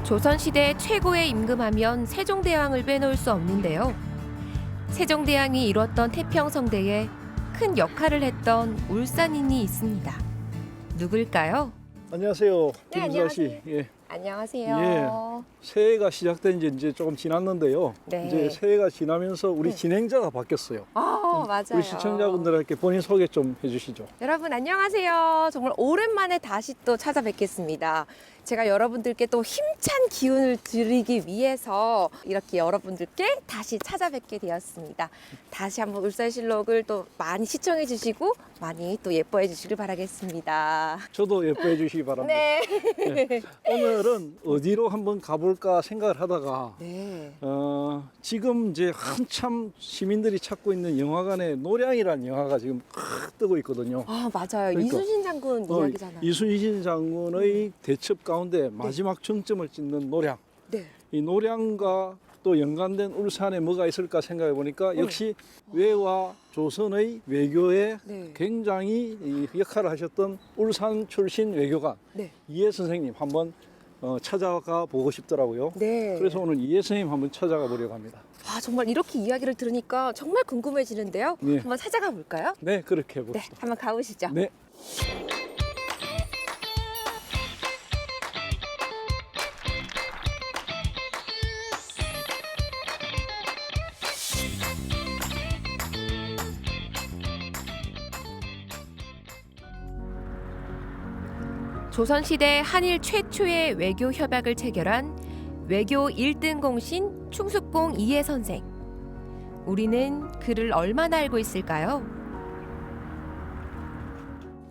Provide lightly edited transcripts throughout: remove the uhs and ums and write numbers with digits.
조선시대 최고의 임금하면 세종대왕을 빼놓을 수 없는데요. 세종대왕이 이뤘던 태평성대에 큰 역할을 했던 울산인이 있습니다. 누굴까요? 안녕하세요. 네, 김수아 씨. 안녕하세요. 예. 안녕하세요. 새해가 시작된 지 이제 조금 지났는데요. 네. 이제 새해가 지나면서 우리 네. 진행자가 바뀌었어요. 맞아요. 우리 시청자분들께 본인 소개 좀 해주시죠. 여러분 안녕하세요. 정말 오랜만에 다시 또 찾아뵙겠습니다. 제가 여러분들께 또 힘찬 기운을 드리기 위해서 이렇게 여러분들께 다시 찾아뵙게 되었습니다. 다시 한번 울산실록을 또 많이 시청해 주시고 많이 또 예뻐해 주시길 바라겠습니다. 저도 예뻐해 주시기 바랍니다. 네. 네. 오늘은 어디로 한번 가볼까 생각을 하다가 네. 지금 이제 한참 시민들이 찾고 있는 영화관에 노량이라는 영화가 지금 확 뜨고 있거든요. 아 맞아요. 그러니까, 이순신 장군 이야기잖아요. 이순신 장군의 대첩 가운데 마지막 정점을 찍는 노량. 네. 이 노량과 또 연관된 울산에 뭐가 있을까 생각해 보니까 역시 외와 조선의 외교에 네. 굉장히 이 역할을 하셨던 울산 출신 외교관 네. 이해 선생님 한번 찾아가 보고 싶더라고요. 네. 그래서 오늘 이해 선생님 한번 찾아가 보려고 합니다. 아 정말 이렇게 이야기를 들으니까 정말 궁금해지는데요. 네. 한번 찾아가 볼까요? 네, 그렇게 네, 해봅시다. 한번 가보시죠. 네. 조선시대 한일 최초의 외교 협약을 체결한 외교 1등 공신 충숙공 이해 선생. 우리는 그를 얼마나 알고 있을까요?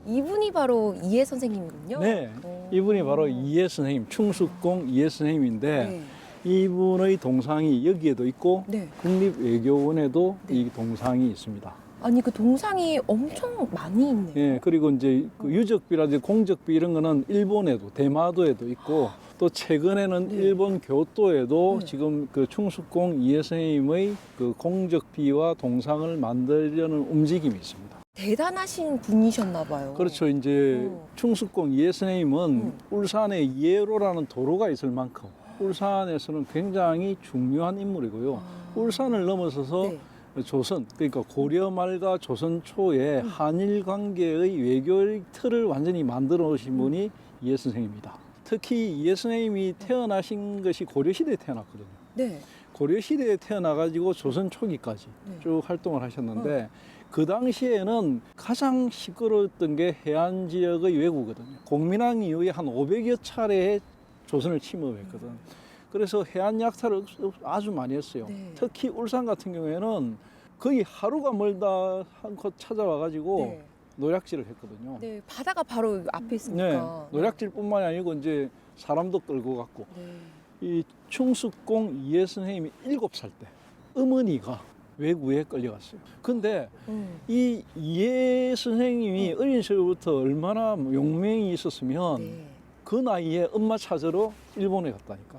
이분이 바로 이해 선생님이군요. 네. 이분이 바로 이해 선생님, 충숙공 이해 선생님인데 네. 이분의 동상이 여기에도 있고 네. 국립외교원에도 네. 이 동상이 있습니다. 아니 그 동상이 엄청 많이 있네요. 예, 그리고 이제 그 유적비라든지 공적비 이런 거는 일본에도 대마도에도 있고 또 최근에는 네. 일본 교토에도 네. 지금 그 충숙공 이해 선생님의 그 공적비와 동상을 만들려는 움직임이 있습니다. 대단하신 분이셨나 봐요. 그렇죠. 이제 충숙공 이해 선생님은 울산에 이해로라는 도로가 있을 만큼 울산에서는 굉장히 중요한 인물이고요. 울산을 넘어서서 네. 조선, 그러니까 고려 말과 조선 초에 한일 관계의 외교의 틀을 완전히 만들어 놓으신 분이 이해 선생입니다. 특히 이해 선생님이 태어나신 것이 고려시대에 태어났거든요. 네. 고려시대에 태어나가지고 조선 초기까지 네. 쭉 활동을 하셨는데 그 당시에는 가장 시끄러웠던 게 해안 지역의 왜구거든요. 공민왕 이후에 한 500여 차례의 조선을 침범했거든. 그래서 해안 약탈을 아주 많이 했어요. 네. 특히 울산 같은 경우에는 거의 하루가 멀다 한곳 찾아와가지고 네. 노략질을 했거든요. 네. 바다가 바로 앞에 네, 있으니까. 노략질뿐만이 아니고 이제 사람도 끌고 갔고 네. 이 충숙공 이해 선생님이 7살 때 어머니가 외구에 끌려갔어요. 근데 이 이해 선생님이 어린 시절부터 얼마나 용맹이 있었으면 네. 그 나이에 엄마 찾으러 일본에 갔다니까.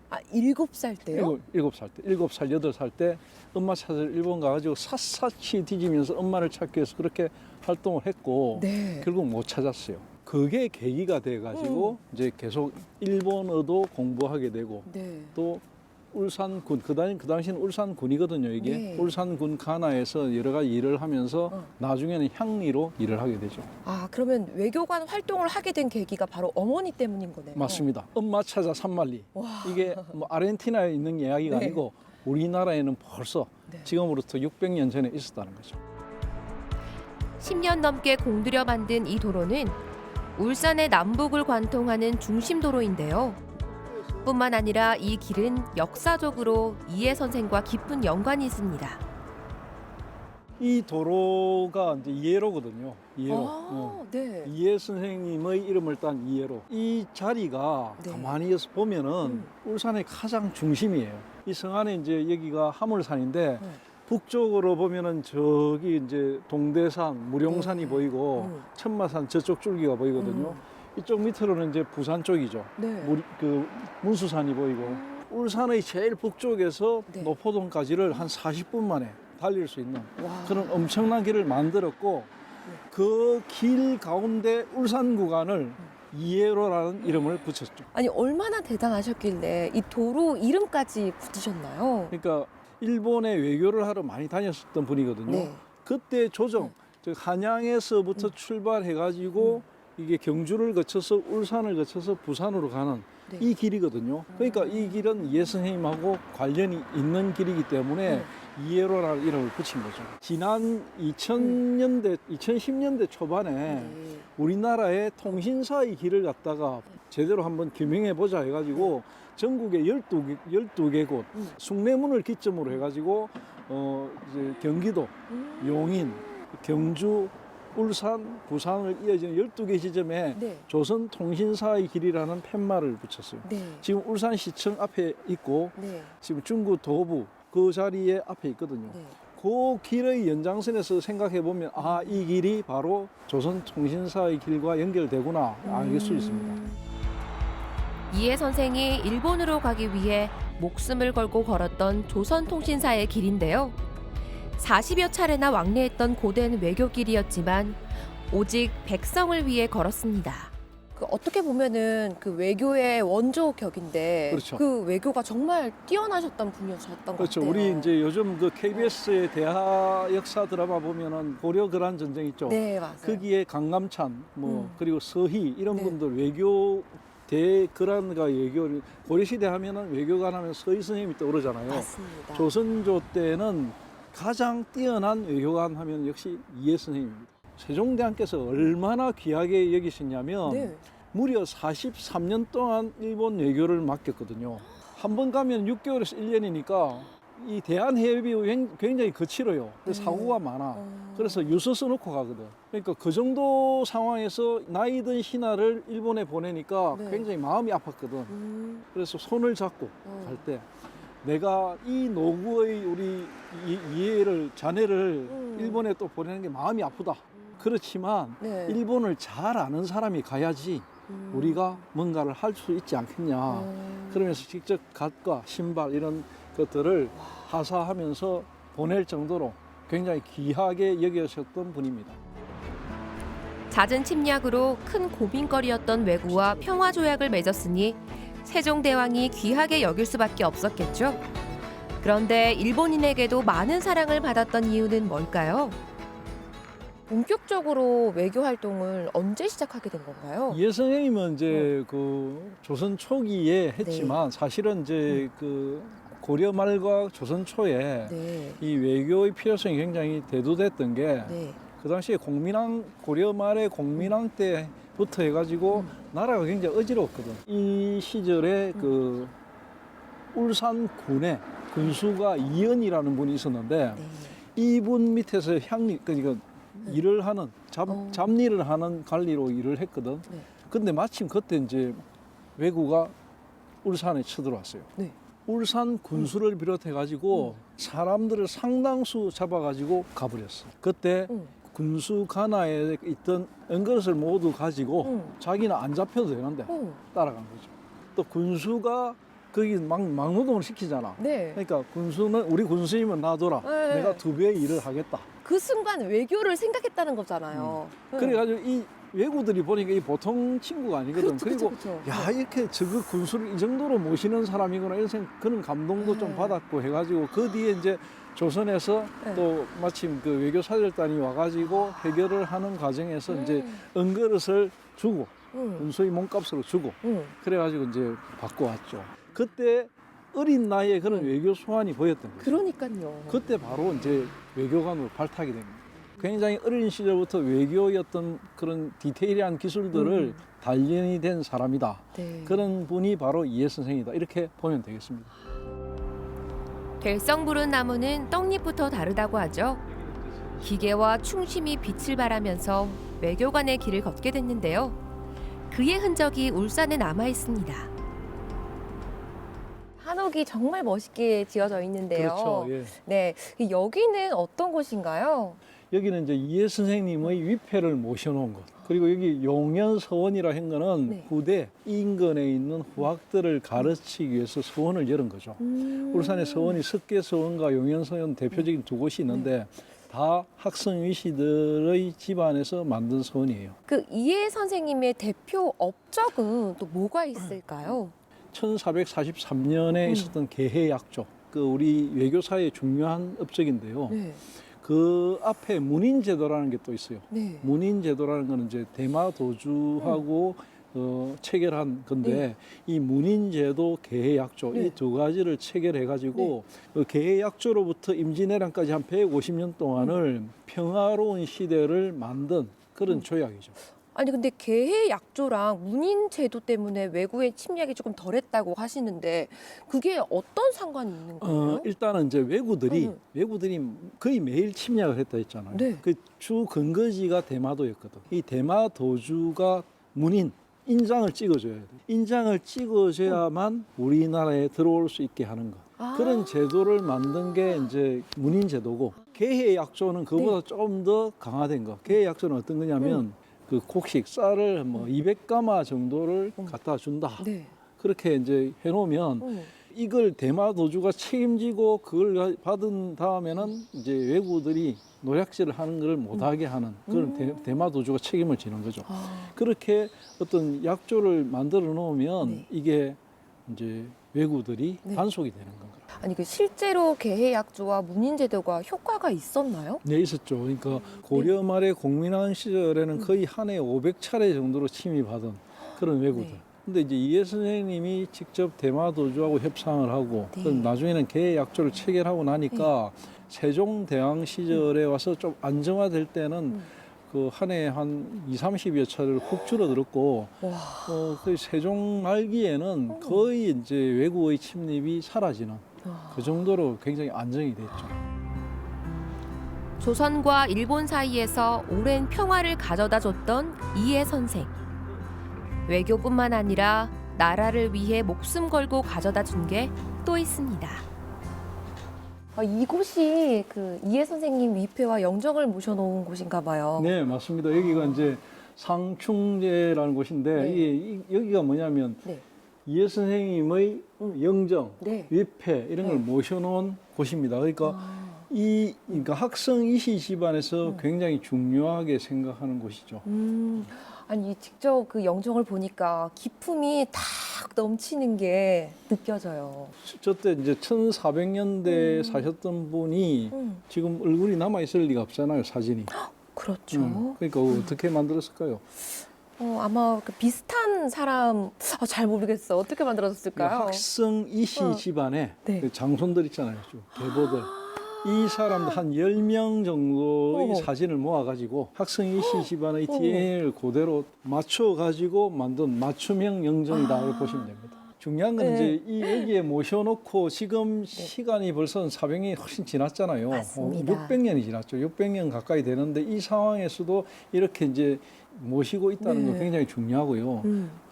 아, 7살 때요? 7살 때, 7살, 8살 때 엄마 찾으러 일본 가가지고 샅샅이 뒤지면서 엄마를 찾기 위해서 그렇게 활동을 했고 네. 결국 못 찾았어요. 그게 계기가 돼가지고 이제 계속 일본어도 공부하게 되고 네. 또 울산군, 그 당시는 울산군이거든요, 이게. 네. 울산군 간하에서 여러 가지 일을 하면서 나중에는 향리로 일을 하게 되죠. 아, 그러면 외교관 활동을 하게 된 계기가 바로 어머니 때문인 거네요. 맞습니다. 엄마 찾아 산만리. 와. 이게 뭐 아르헨티나에 있는 이야기가 네. 아니고 우리나라에는 벌써 네. 지금으로부터 600년 전에 있었다는 거죠. 10년 넘게 공들여 만든 이 도로는 울산의 남북을 관통하는 중심 도로인데요. 뿐만 아니라 이 길은 역사적으로 이해 선생과 깊은 연관이 있습니다. 이 도로가 이제 이해로거든요. 이해로. 아, 네. 이해 선생님의 이름을 딴 이해로. 이 자리가 네. 가만히 보면은 울산의 가장 중심이에요. 이 성 안에 이제 여기가 하물산인데 북쪽으로 보면은 저기 이제 동대산, 무룡산이 네. 보이고 천마산 저쪽 줄기가 보이거든요. 이쪽 밑으로는 이제 부산 쪽이죠. 네. 그 문수산이 보이고 울산의 제일 북쪽에서 네. 노포동까지를 한 40분 만에 달릴 수 있는 와. 그런 엄청난 길을 만들었고 그 길 가운데 울산 구간을 이에로라는 이름을 붙였죠. 아니 얼마나 대단하셨길래 이 도로 이름까지 붙이셨나요? 그러니까 일본에 외교를 하러 많이 다녔었던 분이거든요. 네. 그때 조정, 즉 한양에서부터 출발해가지고 이게 경주를 거쳐서 울산을 거쳐서 부산으로 가는 네. 이 길이거든요. 그러니까 이 길은 이해 선생님하고 관련이 있는 길이기 때문에 이해로라는 이름을 붙인 거죠. 지난 2000년대, 2010년대 초반에 네. 우리나라의 통신사의 길을 갖다가 제대로 한번 규명해보자 해가지고 전국에 12개 곳, 숭례문을 기점으로 해가지고 이제 경기도, 용인, 경주, 울산, 부산을 이어지는 12개 지점에 네. 조선통신사의 길이라는 팻말을 붙였어요. 네. 지금 울산시청 앞에 있고 네. 지금 중구 도부 그 자리에 앞에 있거든요. 네. 그 길의 연장선에서 생각해 보면 아, 이 길이 바로 조선통신사의 길과 연결되구나 알 수 있습니다. 이해 선생이 일본으로 가기 위해 목숨을 걸고 걸었던 조선통신사의 길인데요. 40여 차례나 왕래했던 고된 외교길이었지만 오직 백성을 위해 걸었습니다. 어떻게 보면은 그 외교의 원조격인데 그렇죠. 그 외교가 정말 뛰어나셨던 분이셨던 그렇죠. 것 같아요. 우리 이제 요즘 그 KBS의 대하 역사 드라마 보면은 고려 거란 전쟁 있죠. 네, 맞아요. 거기에 강감찬 뭐 그리고 서희 이런 네. 분들 외교 대거란과 외교 고려시대 하면은 외교관 하면 서희 선생님이 떠오르잖아요. 맞습니다. 조선조 때는 가장 뛰어난 외교관 하면 역시 이해 선생님입니다. 세종대왕께서 얼마나 귀하게 여기셨냐면 네. 무려 43년 동안 일본 외교를 맡겼거든요. 한 번 가면 6개월에서 1년이니까 이 대한해협이 굉장히 거칠어요. 그래서 사고가 많아. 그래서 유서 써놓고 가거든. 그러니까 그 정도 상황에서 나이 든 신하를 일본에 보내니까 네. 굉장히 마음이 아팠거든. 그래서 손을 잡고 갈 때 내가 이 노구의 우리 이해를 자네를 일본에 또 보내는 게 마음이 아프다. 그렇지만 네. 일본을 잘 아는 사람이 가야지 우리가 뭔가를 할 수 있지 않겠냐. 그러면서 직접 갓과 신발 이런 것들을 하사하면서 보낼 정도로 굉장히 귀하게 여기셨던 분입니다. 잦은 침략으로 큰 고민거리였던 왜구와 평화조약을 맺었으니 세종대왕이 귀하게 여길 수밖에 없었겠죠. 그런데 일본인에게도 많은 사랑을 받았던 이유는 뭘까요? 본격적으로 외교 활동을 언제 시작하게 된 건가요? 이해 선생님은 이제 그 조선 초기에 했지만 사실은 이제 그 고려 말과 조선 초에 네. 이 외교의 필요성이 굉장히 대두됐던 게 그 네. 당시에 고려 말의 공민왕 때부터 해가지고 나라가 굉장히 어지러웠거든. 이 시절에 그 울산군에 군수가 이연이라는 분이 있었는데 네. 이분 밑에서 그러니까 일을 하는 잡일을 하는 관리로 일을 했거든. 네. 근데 마침 그때 이제 왜구가 울산에 쳐들어왔어요. 네. 울산 군수를 비롯해 가지고 사람들을 상당수 잡아 가지고 가버렸어. 그때 군수 관하에 있던 은것을 모두 가지고 자기는 안 잡혀도 되는데 따라간 거죠. 또 군수가 거기 막노동을 시키잖아. 네. 그러니까 군수는 우리 군수님은 놔둬라. 네. 내가 2배의 일을 하겠다. 그 순간 외교를 생각했다는 거잖아요. 그래가지고 이 외구들이 보니까 이 보통 친구가 아니거든. 그렇죠, 그리고 그렇죠. 야, 이렇게 저거 군수를 이 정도로 모시는 사람이구나 이런 그런 감동도 좀 받았고 해가지고 그 뒤에 이제 조선에서 또 마침 그 외교 사절단이 와가지고 해결을 하는 과정에서 이제 은그릇을 주고 군수의 몸값으로 주고 그래가지고 이제 받고 왔죠. 그때 어린 나이에 그런 외교 소환이 보였던 거죠. 그러니까요. 그때 바로 이제 외교관으로 발탁이 됩니다. 굉장히 어린 시절부터 외교의 어떤 그런 디테일한 기술들을 단련이 된 사람이다. 네. 그런 분이 바로 이해 선생이다. 이렇게 보면 되겠습니다. 될성 부른 나무는 떡잎부터 다르다고 하죠. 기계와 충심이 빛을 발하면서 외교관의 길을 걷게 됐는데요. 그의 흔적이 울산에 남아 있습니다. 한옥이 정말 멋있게 지어져 있는데요. 그렇죠. 예. 네, 여기는 어떤 곳인가요? 여기는 이제 이해 선생님의 위패를 모셔놓은 곳. 그리고 여기 용연서원이라 한 거는 네. 후대 인근에 있는 후학들을 가르치기 위해서 서원을 열은 거죠. 울산의 서원이 석계서원과 용연서원 대표적인 두 곳이 있는데 다 학성 위시들의 집안에서 만든 서원이에요. 그 이해 선생님의 대표 업적은 또 뭐가 있을까요? 1443년에 있었던 개해약조, 그 우리 외교사의 중요한 업적인데요. 네. 그 앞에 문인제도라는 게 또 있어요. 네. 문인제도라는 거는 이제 대마도주하고 체결한 건데 네. 이 문인제도 개해약조 네. 이 두 가지를 체결해 가지고 그 개해약조로부터 임진왜란까지 한 150년 동안을 평화로운 시대를 만든 그런 조약이죠. 아니 근데 개해 약조랑 문인 제도 때문에 외국의 침략이 조금 덜했다고 하시는데 그게 어떤 상관이 있는 거예요? 일단은 이제 외구들이 거의 매일 침략을 했다 했잖아요. 네. 그 주 근거지가 대마도였거든. 이 대마도주가 문인 인장을 찍어줘야 돼. 인장을 찍어줘야만 우리나라에 들어올 수 있게 하는 거. 아. 그런 제도를 만든 게 이제 문인 제도고 개해 약조는 그보다 좀 더 강화된 거. 개해 약조는 어떤 거냐면 그 곡식 쌀을 뭐 200가마 정도를 갖다 준다. 네. 그렇게 이제 해놓으면 이걸 대마도주가 책임지고 그걸 받은 다음에는 이제 외구들이 노략질을 하는 걸 못하게 하는 그런 대마도주가 책임을 지는 거죠. 아. 그렇게 어떤 약조를 만들어 놓으면 네. 이게 이제 외구들이 네. 단속이 되는 건가요? 아니 그 실제로 개해 약조와 문인 제도가 효과가 있었나요? 네, 있었죠. 그러니까 고려 말의 공민왕 시절에는 거의 한 해에 500차례 정도로 침입하던 그런 외구들. 네. 근데 이제 이해 선생님이 직접 대마도주하고 협상을 하고 네. 그럼 나중에는 개해 약조를 체결하고 나니까 세종대왕 시절에 와서 좀 안정화될 때는 그 한 해에 한 2, 30여 차례를 훅 줄어들었고 와. 그 세종 말기에는 거의 이제 외국의 침입이 사라지는 와. 그 정도로 굉장히 안정이 됐죠. 조선과 일본 사이에서 오랜 평화를 가져다 줬던 이해 선생. 외교뿐만 아니라 나라를 위해 목숨 걸고 가져다 준 게 또 있습니다. 이곳이 그 이해 선생님 위패와 영정을 모셔놓은 곳인가 봐요. 네, 맞습니다. 여기가 이제 상충제라는 곳인데 네. 여기가 뭐냐면 네. 이해 선생님의 영정, 네. 위패 이런 걸 네. 모셔놓은 곳입니다. 그러니까 아. 그러니까 학성 이시 집안에서 굉장히 중요하게 생각하는 곳이죠. 아니 직접 그 영정을 보니까 기품이 탁 넘치는 게 느껴져요. 저때 이제 1400년대에 사셨던 분이 지금 얼굴이 남아 있을 리가 없잖아요, 사진이. 그렇죠. 그러니까 어떻게 만들었을까요? 아마 그 비슷한 사람 잘 모르겠어. 어떻게 만들어졌을까요? 학성 이시 집안에 네. 그 장손들 있잖아요, 쭉 계보들. 이 사람들 한 10명 정도의 어머. 사진을 모아가지고 학성 이시 집안의 DNA를 그대로 맞춰가지고 만든 맞춤형 영정이다 고 보시면 됩니다. 중요한 건 네. 이제 이 여기에 모셔놓고 지금 시간이 벌써 400년이 훨씬 지났잖아요. 맞습니다. 600년이 지났죠. 600년 가까이 되는데 이 상황에서도 이렇게 이제 모시고 있다는 네. 건 굉장히 중요하고요.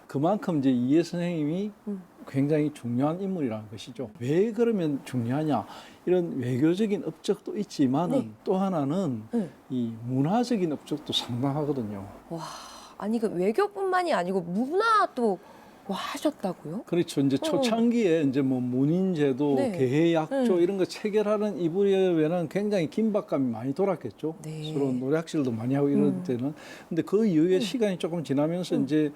그만큼 이제 이해 선생님이 굉장히 중요한 인물이라는 것이죠. 왜 그러면 중요하냐? 이런 외교적인 업적도 있지만은 네. 또 하나는 이 문화적인 업적도 상당하거든요. 와, 아니 그 외교뿐만이 아니고 문화도 하셨다고요? 그렇죠. 이제 초창기에 이제 뭐 문인제도, 네. 개해약조 이런 거 체결하는 이 무렵에는 굉장히 긴박감이 많이 돌았겠죠. 네. 서로 노략질도 많이 하고 이럴 때는. 근데 그 이후에 시간이 조금 지나면서 이제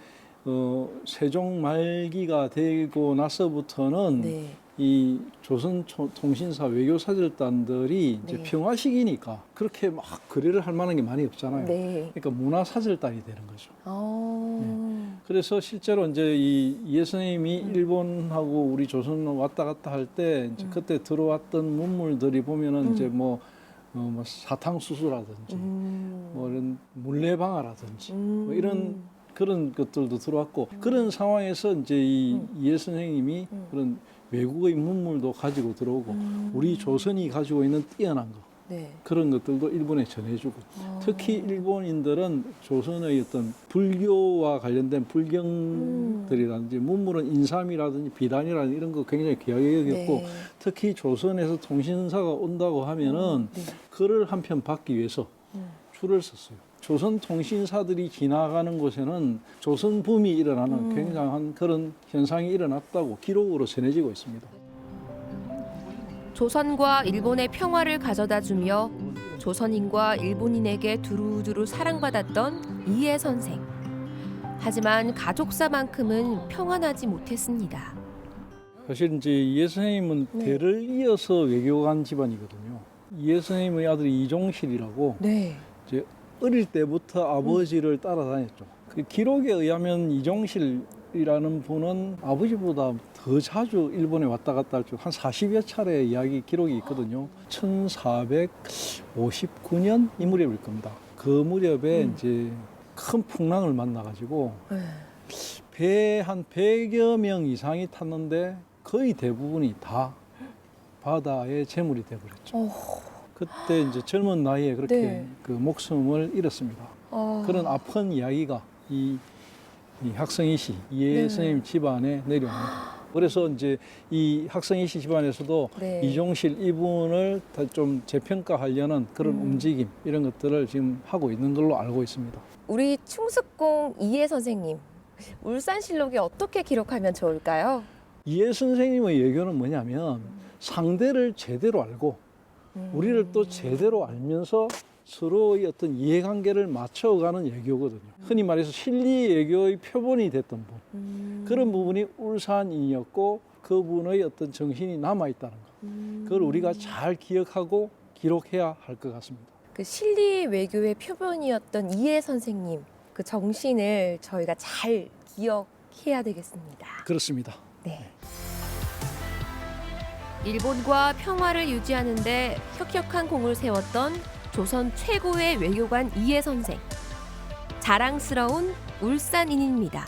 세종 말기가 되고 나서부터는 네. 이 조선통신사 외교사절단들이 이제 네. 평화 시기니까 그렇게 막 거래를 할 만한 게 많이 없잖아요. 네. 그러니까 문화사절단이 되는 거죠. 어. 그래서 실제로 이제 이 이해 선생님이 일본하고 우리 조선 왔다 갔다 할 때 이제 그때 들어왔던 문물들이 보면은 이제 뭐 사탕수수라든지 뭐 이런 물레방아라든지 뭐 이런 그런 것들도 들어왔고 그런 상황에서 이제 이 이해 선생님이 그런 외국의 문물도 가지고 들어오고 우리 조선이 가지고 있는 뛰어난 거 네. 그런 것들도 일본에 전해주고 특히 일본인들은 조선의 어떤 불교와 관련된 불경들이라든지 문물은 인삼이라든지 비단이라든지 이런 거 굉장히 귀하게 여겼고 네. 특히 조선에서 통신사가 온다고 하면은 네. 글을 한 편 받기 위해서 줄을 섰어요. 조선 통신사들이 지나가는 곳에는 조선 붐이 일어나는 굉장한 그런 현상이 일어났다고 기록으로 전해지고 있습니다. 조선과 일본의 평화를 가져다 주며 조선인과 일본인에게 두루두루 사랑받았던 이해 선생. 하지만 가족사만큼은 평안하지 못했습니다. 사실 이제 이해 선생님은 네. 대를 이어서 외교관 집안이거든요. 이해 선생님의 아들이 이종실이라고 네. 이제 어릴 때부터 아버지를 따라다녔죠. 그 기록에 의하면 이종실이라는 분은 아버지보다 더 자주 일본에 왔다 갔다 할 줄 한 40여 차례 이야기 기록이 있거든요. 1459년 이 무렵일 겁니다. 그 무렵에 이제 큰 풍랑을 만나가지고 네. 배 한 100여 명 이상이 탔는데 거의 대부분이 다 바다에 제물이 돼버렸죠. 그때 이제 젊은 나이에 그렇게 네. 그 목숨을 잃었습니다. 그런 아픈 이야기가 이 학성이 씨, 이해 네. 선생님 집안에 내려옵니다. 그래서 이제 이 학성이 씨 집안에서도 네. 이종실 이분을 다 좀 재평가하려는 그런 움직임 이런 것들을 지금 하고 있는 걸로 알고 있습니다. 우리 충숙공 이해 선생님, 울산실록에 어떻게 기록하면 좋을까요? 이해 선생님의 예교는 뭐냐면 상대를 제대로 알고 우리를 또 제대로 알면서 서로의 어떤 이해관계를 맞춰가는 예교거든요. 흔히 말해서 실리 예교의 표본이 됐던 분. 그런 부분이 울산인이었고 그분의 어떤 정신이 남아있다는 것. 그걸 우리가 잘 기억하고 기록해야 할 것 같습니다. 그 실리 외교의 표본이었던 이해 선생님, 그 정신을 저희가 잘 기억해야 되겠습니다. 그렇습니다. 네. 일본과 평화를 유지하는 데 혁혁한 공을 세웠던 조선 최고의 외교관 이해 선생. 자랑스러운 울산인입니다.